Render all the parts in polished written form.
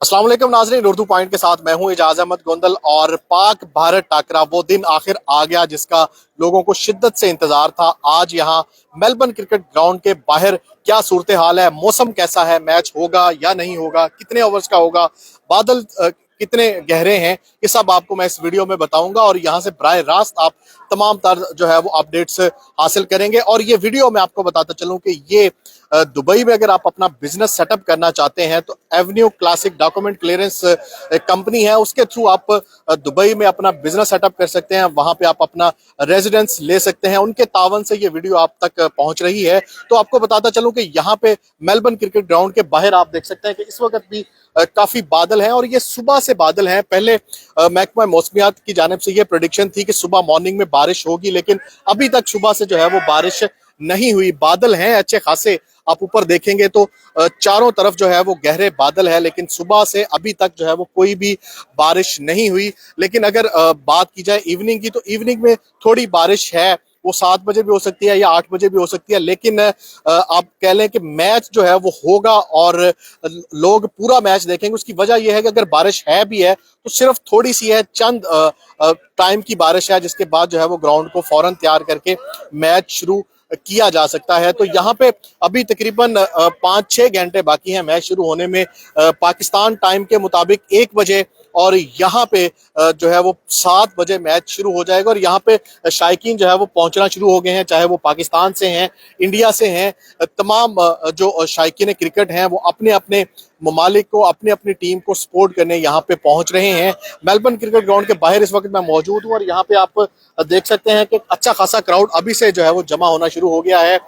अस्सलाम वालेकुम नाज़रीन, उर्दू पॉइंट के साथ मैं हूं एजाज अहमद गोंदल। और पाक भारत टाकरा वो दिन आखिर आ गया जिसका लोगों को शिद्दत से इंतजार था। आज यहाँ मेलबर्न क्रिकेट ग्राउंड के बाहर क्या सूरत हाल है, मौसम कैसा है, मैच होगा या नहीं होगा, कितने ओवर्स का होगा, बादल कितने गहरे हैं, ये सब आपको मैं इस वीडियो में बताऊंगा। और यहाँ से बराह रास्त आप तमाम तर जो है वो अपडेट्स हासिल करेंगे। और ये वीडियो मैं आपको बताता चलूं कि ये दुबई में अगर आप अपना बिजनेस सेटअप करना चाहते हैं तो Avenue classic document clearance company है, उसके थ्रू आप दुबई में अपना बिजनेस सेटअप कर सकते हैं। वहां पे आप अपना रेजिडेंस ले सकते हैं। उनके तावन से ये वीडियो आप तक पहुंच रही है। तो आपको बताता चलूं कि यहाँ पे मेलबर्न क्रिकेट ग्राउंड के बाहर आप देख सकते हैं कि इस वक्त भी काफी बादल हैं और ये सुबह से बादल हैं। पहले महकमा मौसमियात की जानिब से ये प्रेडिक्शन थी कि सुबह मॉर्निंग में बारिश होगी, लेकिन अभी तक सुबह से जो है वो बारिश नहीं हुई। बादल हैं अच्छे खासे, आप ऊपर देखेंगे तो चारों तरफ जो है वो गहरे बादल है, लेकिन सुबह से अभी तक जो है वो कोई भी बारिश नहीं हुई। लेकिन अगर बात की जाए इवनिंग की, तो इवनिंग में थोड़ी बारिश है, वो 7 बजे भी हो सकती है या 8 बजे भी हो सकती है। लेकिन आप कह लें कि मैच जो है वो होगा और लोग पूरा मैच देखेंगे। उसकी वजह यह है कि अगर बारिश है भी है तो सिर्फ थोड़ी सी है, चंद टाइम की बारिश है, जिसके बाद जो है वो ग्राउंड को फौरन तैयार करके मैच शुरू किया जा सकता है। तो यहाँ पे अभी तकरीबन 5-6 घंटे बाकी हैं मैच शुरू होने में। पाकिस्तान टाइम के मुताबिक 1 बजे और यहाँ पे जो है वो 7 बजे मैच शुरू हो जाएगा। और यहाँ पे शायकीन जो है वो पहुंचना शुरू हो गए हैं, चाहे वो पाकिस्तान से हैं, इंडिया से हैं। तमाम जो शायकीन क्रिकेट हैं वो अपने अपने ममालिक को, अपनी अपनी टीम को सपोर्ट करने यहाँ पे पहुंच रहे हैं। मेलबर्न क्रिकेट ग्राउंड के बाहर इस वक्त मैं मौजूद हूँ और यहाँ पे आप देख सकते हैं कि अच्छा खासा क्राउड अभी से जो है वो जमा होना शुरू हो गया है।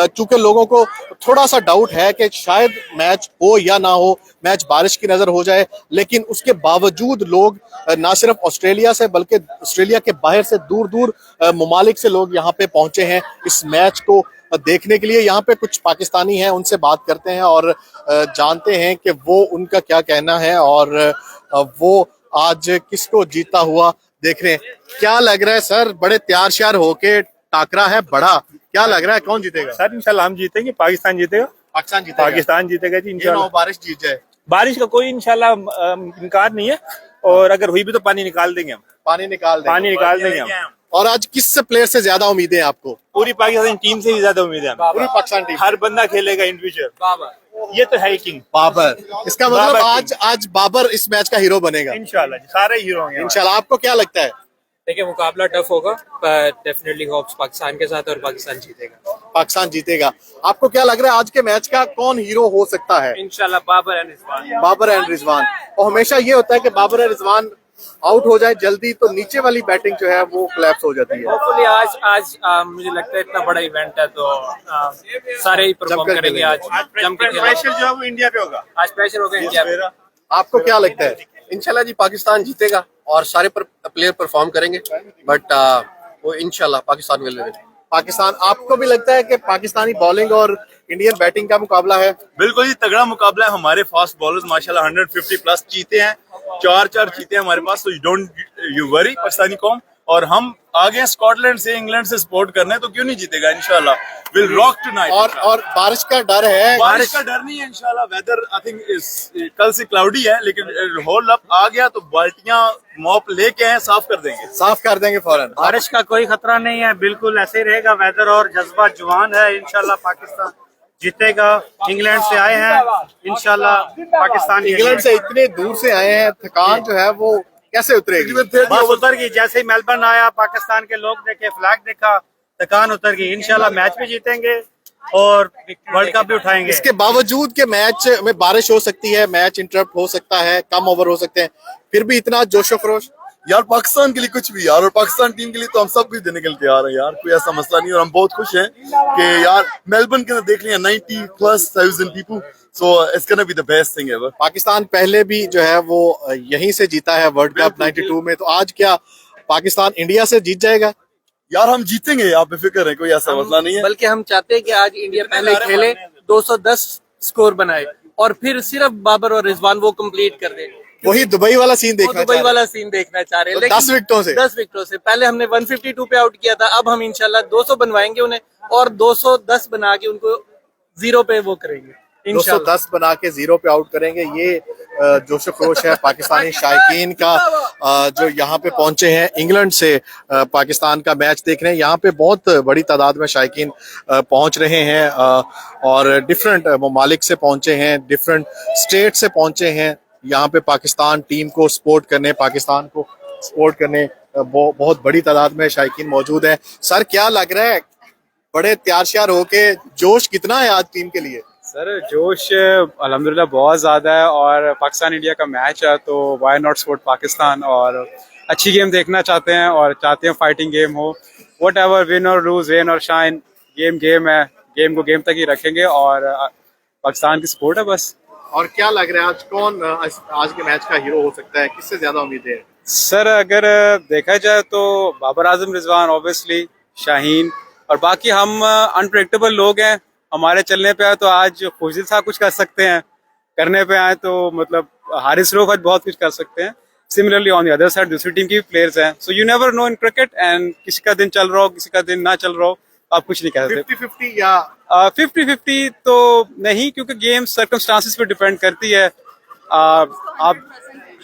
चूंकि लोगों को थोड़ा सा डाउट है कि शायद मैच हो या ना हो, मैच बारिश की नजर हो जाए, लेकिन उसके बावजूद लोग ना सिर्फ ऑस्ट्रेलिया से बल्कि ऑस्ट्रेलिया के बाहर से दूर दूर ममालिक से लोग यहाँ पे पहुंचे हैं इस मैच को देखने के लिए। यहाँ पे कुछ पाकिस्तानी हैं, उनसे बात करते हैं और जानते हैं कि वो उनका क्या कहना है और वो आज किसको जीता हुआ देख रहे हैं। क्या लग रहा है सर, बड़े तैयार श्यार होके, टाकरा है बड़ा, क्या लग रहा है कौन जीतेगा? सर इंशाल्लाह हम जीतेंगे, पाकिस्तान जीतेगा। पाकिस्तान जीतेगा जी इंशाल्लाह। बारिश जीत जाए, बारिश का कोई इंशाल्लाह इनकार नहीं है, और अगर हुई भी तो पानी निकाल देंगे हम। पानी निकाल देंगे हम। और आज किस प्लेयर से ज्यादा उम्मीदें हैं आपको? पूरी पाकिस्तान टीम से ही ज्यादा उम्मीद है। पूरी पाकिस्तान टीम, हर बंदा खेलेगा इंडिविजुअल। बाबर, ये तो है किंग बाबर। इसका मतलब आज बाबर इस मैच का हीरो बनेगा इंशाल्लाह। सारे हीरो होंगे इंशाल्लाह। आपको क्या लगता है? देखिए मुकाबला टफ होगा, पर डेफिनेटली होप्स पाकिस्तान के साथ और पाकिस्तान जीतेगा। पाकिस्तान जीतेगा। आपको क्या लग रहा है आज के मैच का कौन हीरो हो सकता है? इंशाल्लाह बाबर एंड रिजवान। बाबर एंड रिजवान। और हमेशा ये होता है कि बाबर एंड रिजवान आउट हो जाए जल्दी तो नीचे वाली बैटिंग जो है वो कोलैप्स हो जाती है। होपफुली आज मुझे लगता है इतना बड़ा इवेंट है तो सारे ही परफॉर्म करेंगे आज। जम के प्रेशर जो है वो इंडिया पे होगा। आज प्रेशर होगा इंडिया पे। आपको क्या लगता है? इंशाल्लाह जी पाकिस्तान जीतेगा और सारे प्लेयर परफॉर्म करेंगे, बट वो इंशाल्लाह पाकिस्तान विल विन। पाकिस्तान, आपको भी लगता है कि पाकिस्तानी बॉलिंग और इंडियन बैटिंग का मुकाबला है? बिल्कुल ही तगड़ा मुकाबला है। हमारे फास्ट बॉलर्स माशाल्लाह 150 प्लस जीते हैं, 4 जीते हैं हमारे पास। तो यू वरी पाकिस्तानी कौम, और हम आगे स्कॉटलैंड से, इंग्लैंड से सपोर्ट करने, तो क्यों नहीं जीतेगा इंशाल्लाह। Will rock tonight. और बारिश का डर है? बारिश का डर नहीं है इंशाल्लाह। वेदर आई थिंक कल से क्लाउडी है, लेकिन होल अप आ गया तो बाल्टियां मॉप लेके आए, साफ कर देंगे फौरन। बारिश का कोई खतरा नहीं है, बिल्कुल ऐसे ही रहेगा वेदर, और जज्बा जवान है। इंशाल्लाह पाकिस्तान जीतेगा। इंग्लैंड से आए हैं, इंशाल्लाह पाकिस्तान। इंग्लैंड से इतने दूर से आए हैं, थकान जो है वो कैसे उतरेगी? बस उतर गई। जैसे ही मेलबर्न आया, पाकिस्तान के लोग देखे, फ्लैग देखा, थकान उतर गई। इंशाल्लाह मैच भी जीतेंगे और वर्ल्ड कप भी उठाएंगे। इसके बावजूद के मैच में बारिश हो सकती है, मैच इंटरप्ट हो सकता है, कम ओवर हो सकते हैं, फिर भी इतना जोशो खरोश यार पाकिस्तान के लिए कुछ भी यार, और पाकिस्तान टीम के लिए तो हम सब कुछ देने के लिए तैयार हैं यार, कोई ऐसा मसला नहीं। और हम बहुत खुश हैं कि यार मेलबर्न के अंदर देख लिया 90,000+ people, so it's gonna be the best thing ever. Pakistan पहले भी जो है वो यहीं से जीता है वर्ल्ड कप 92 में, तो आज क्या पाकिस्तान इंडिया से जीत जाएगा? यार हम जीतेंगे, आप बेफिक्र हैं, कोई ऐसा मसला नहीं है। बल्कि हम चाहते हैं कि आज इंडिया पहले खेले, 210 स्कोर बनाए और फिर सिर्फ बाबर और रिजवान वो कंप्लीट कर दे। वही दुबई वाला सीन देखना चाह रहे हैं। तो 10 विकेटों से 10 विकेटों से पहले हमने 152 पे आउट किया था, अब हम इंशाल्लाह 200 बनवाएंगे उन्हें और 210 बना के उनको 0 पे वो करेंगे। 210 बना के 0 पे आउट करेंगे। ये जोश खरोश है पाकिस्तानी शायकीन का जो यहाँ पे पहुंचे हैं इंग्लैंड से पाकिस्तान का मैच देखने। यहाँ पे बहुत बड़ी तादाद में शायकीन पहुंच रहे हैं और डिफरेंट ममालिक से पहुंचे हैं, डिफरेंट स्टेट से पहुंचे हैं यहाँ पे पाकिस्तान टीम को सपोर्ट करने, पाकिस्तान को सपोर्ट करने। बहुत बड़ी तादाद में शायकीन मौजूद है। सर क्या लग रहा है, बड़े तैयार श्यार होके, जोश कितना है आज टीम के लिए? सर जोश अल्हम्दुलिल्लाह बहुत ज़्यादा है और पाकिस्तान इंडिया का मैच है तो वाई नॉट सपोर्ट पाकिस्तान, और अच्छी गेम देखना चाहते हैं और चाहते हैं फाइटिंग गेम हो। वट एवर, विन और लूज, रेन और शाइन, गेम है, गेम को गेम तक ही रखेंगे और पाकिस्तान की सपोर्ट है बस। और क्या लग रहा है आज कौन आज के मैच का हीरो हो सकता है, किससे ज्यादा उम्मीदें हैं? सर अगर देखा जाए तो बाबर आजम, रिजवान, ऑब्वियसली शाहीन, और बाकी हम अनप्रेडिक्टेबल लोग हैं। हमारे चलने पे आए तो आज खुशिल साहब कुछ कर सकते हैं, करने पे आए तो मतलब हारिस रोफ आज बहुत कुछ कर सकते हैं। Similarly on the other side दूसरी टीम की भी प्लेयर्स हैं, so you never know in cricket, and किसी का दिन चल रहा हो, किसी का दिन ना चल रहा हो, आप कुछ नहीं कह सकते। 50-50 या 50-50 तो नहीं, क्योंकि गेम सर्कमस्टांसिस पे डिपेंड करती है। आप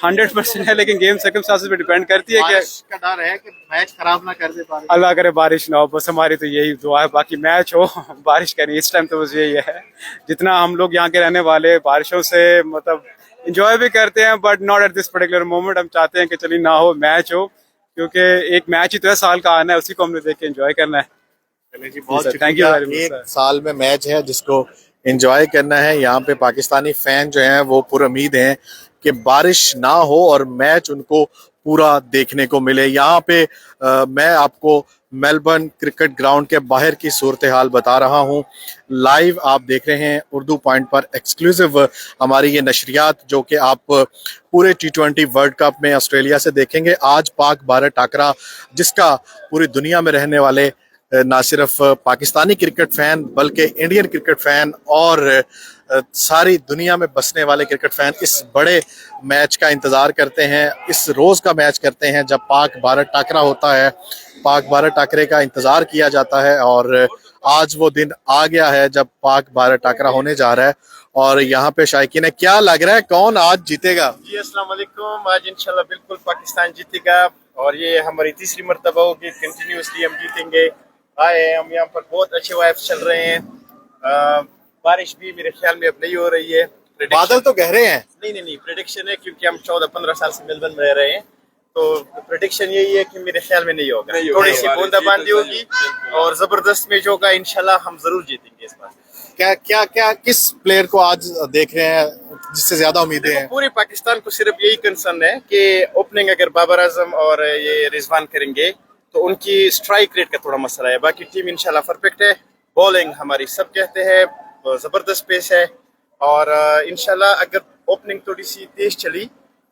100% है, लेकिन गेम सर्कमस्टांसिस पे डिपेंड करती है। बारिश का डर है कि मैच खराब ना कर दे पाए। अल्लाह करे बारिश ना हो, बस हमारी तो यही दुआ है। बाकी मैच हो, बारिश का नहीं, इस टाइम तो बस यही है। जितना हम लोग यहाँ के रहने वाले बारिशों से मतलब इंजॉय भी करते हैं, but not at this particular moment. हम चाहते हैं कि चलिए ना हो, मैच हो, क्योंकि एक मैच ही तो है, साल का आना है, उसी को हमने देख के एंजॉय करना है। जी, बहुत थैंक यू वेरी मच। एक साल में मैच है जिसको एंजॉय करना है। यहाँ पे पाकिस्तानी फैन जो हैं वो पुरुमीद हैं कि बारिश ना हो और मैच उनको पूरा देखने को मिले। यहाँ पे मैं आपको मेलबर्न क्रिकेट ग्राउंड के बाहर की सूरत हाल बता रहा हूँ। लाइव आप देख रहे हैं उर्दू पॉइंट पर एक्सक्लूसिव हमारी ये नशरियात, जो कि आप पूरे T20 वर्ल्ड कप में ऑस्ट्रेलिया से देखेंगे। आज पाक भारत टाकरा, जिसका पूरी दुनिया में रहने वाले ना सिर्फ पाकिस्तानी क्रिकेट फैन बल्कि इंडियन क्रिकेट फैन और सारी दुनिया में बसने वाले क्रिकेट फैन इस बड़े मैच का इंतज़ार करते हैं, इस रोज़ का मैच करते हैं जब पाक भारत टाकरा होता है। पाक भारत टाकरे का इंतज़ार किया जाता है और आज वो दिन आ गया है जब पाक भारत टाकरा होने जा रहा है। और यहाँ पे शायकीन है, क्या लग रहा है कौन आज जीतेगा? जी अस्सलाम वालेकुम। आज इंशाल्लाह बिल्कुल पाकिस्तान जीतेगा और ये हमारी तीसरी मर्तबा होगी, कंटिन्यूसली हम जीतेंगे। आए हम यहाँ पर, बहुत अच्छे वाइब्स चल रहे हैं। बारिश भी मेरे ख्याल में अब नहीं हो रही है। बादल तो गहरे हैं। नहीं, प्रेडिक्शन है, क्योंकि हम 14-15 साल से मेलबर्न में रह रहे हैं, तो प्रेडिक्शन यही है कि मेरे ख्याल में नहीं होगा, थोड़ी सी बूंदाबांदी होगी और जबरदस्त मैच होगा। इंशाल्लाह हम जरूर जीतेंगे इस बार। क्या किस प्लेयर को आज देख रहे हैं जिससे ज्यादा उम्मीदें हैं? पूरे पाकिस्तान को सिर्फ यही कंसर्न है कि ओपनिंग अगर बाबर आजम और ये रिजवान करेंगे तो उनकी स्ट्राइक रेट का थोड़ा मसला है। बाकी टीम इंशाल्लाह परफेक्ट है। बॉलिंग हमारी सब कहते हैं जबरदस्त पेस है और इंशाल्लाह अगर ओपनिंग थोड़ी सी तेज चली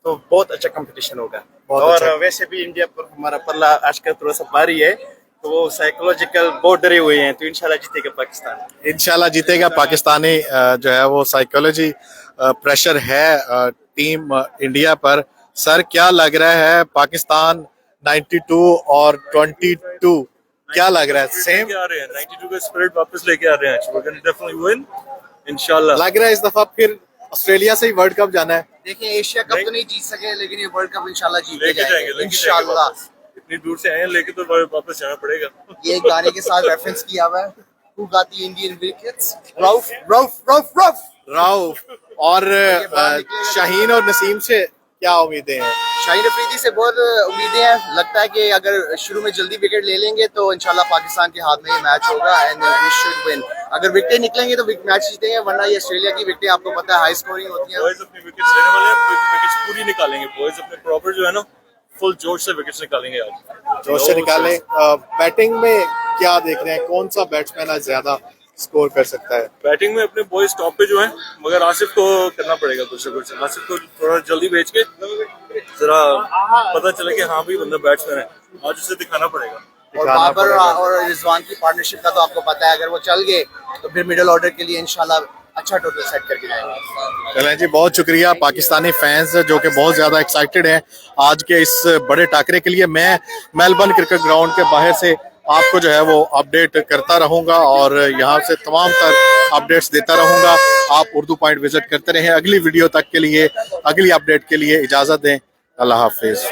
तो बहुत अच्छा कंपटीशन होगा। और अच्छा। वैसे भी इंडिया पर हमारा पल्ला आजकल थोड़ा सा भारी है, तो वो साइकोलॉजिकल बहुत डरे हुए हैं, तो इंशाल्लाह जीतेगा पाकिस्तान। इंशाल्लाह जीतेगा पाकिस्तानी। जो है वो साइकोलॉजी प्रेशर है टीम इंडिया पर। सर क्या लग रहा है, पाकिस्तान 92 और 22 क्या लग रहा है? सेम आ रहे हैं, 92 का स्पिरिट वापस लेके आ रहे हैं। We're gonna definitely win, इंशाल्लाह। लग रहा है इस दफा फिर ऑस्ट्रेलिया से ही वर्ल्ड कप जाना है। देखिए एशिया कप तो नहीं जीत सके, लेकिन ये वर्ल्ड कप इंशाल्लाह जीते लेके जाएंगे, जाएंगे लेके इंशाल्लाह। जाएंगे। इतनी दूर से आए हैं, लेके तो वापस जाना पड़ेगा। ये एक गाने के साथ रेफरेंस किया हुआ है, Who got the Indian wickets? Rauf। Rauf और शाहीन और नसीम से क्या उम्मीदें हैं? शाहीन अफरीदी से बहुत उम्मीदें हैं। लगता है कि अगर शुरू में जल्दी विकेट ले लेंगे तो इंशाल्लाह पाकिस्तान के हाथ में ये मैच होगा एंड वी शुड विन। अगर विकेट निकलेंगे तो मैच जीतेंगे, वरना ये ऑस्ट्रेलिया की विकेट आपको पता है हाई स्कोरिंग होती है। बॉयज अपनी विकेट्स लेने वाले हैं, विकेट्स पूरी निकालेंगे। बॉयज अपने प्रॉपर जो है ना फुल जोश से विकेट्स निकालेंगे आज। जोश से निकाले। बैटिंग में क्या देख रहे हैं, कौन सा बैट्समैन आज ज्यादा स्कोर कर सकता है? बैटिंग में अपने बॉयज टॉप पे जो है, मगर आसिफ को करना पड़ेगा कुछ ना कुछ। आसिफ को थोड़ा जल्दी भेज के जरा पता चले कि हाँ भाई बंदा बैट्समैन है, आज उसे दिखाना पड़ेगा। और बाबर और रिजवान की पार्टनरशिप का तो आपको पता है, अगर वो चल गए तो फिर मिडिल ऑर्डर के लिए इंशाल्लाह अच्छा टोटल सेट करके जाएंगे। चलें जी, बहुत शुक्रिया पाकिस्तानी फैंस जो कि बहुत ज़्यादा एक्साइटेड हैं आज के इस बड़े टाकरे के लिए। मैं मेलबर्न क्रिकेट ग्राउंड के बाहर से आपको जो है वो अपडेट करता रहूंगा और यहाँ से तमाम तर अपडेट्स देता रहूंगा। आप उर्दू पॉइंट विजिट करते रहें। अगली वीडियो तक के लिए, अगली अपडेट के लिए इजाजत दें। अल्लाह हाफिज।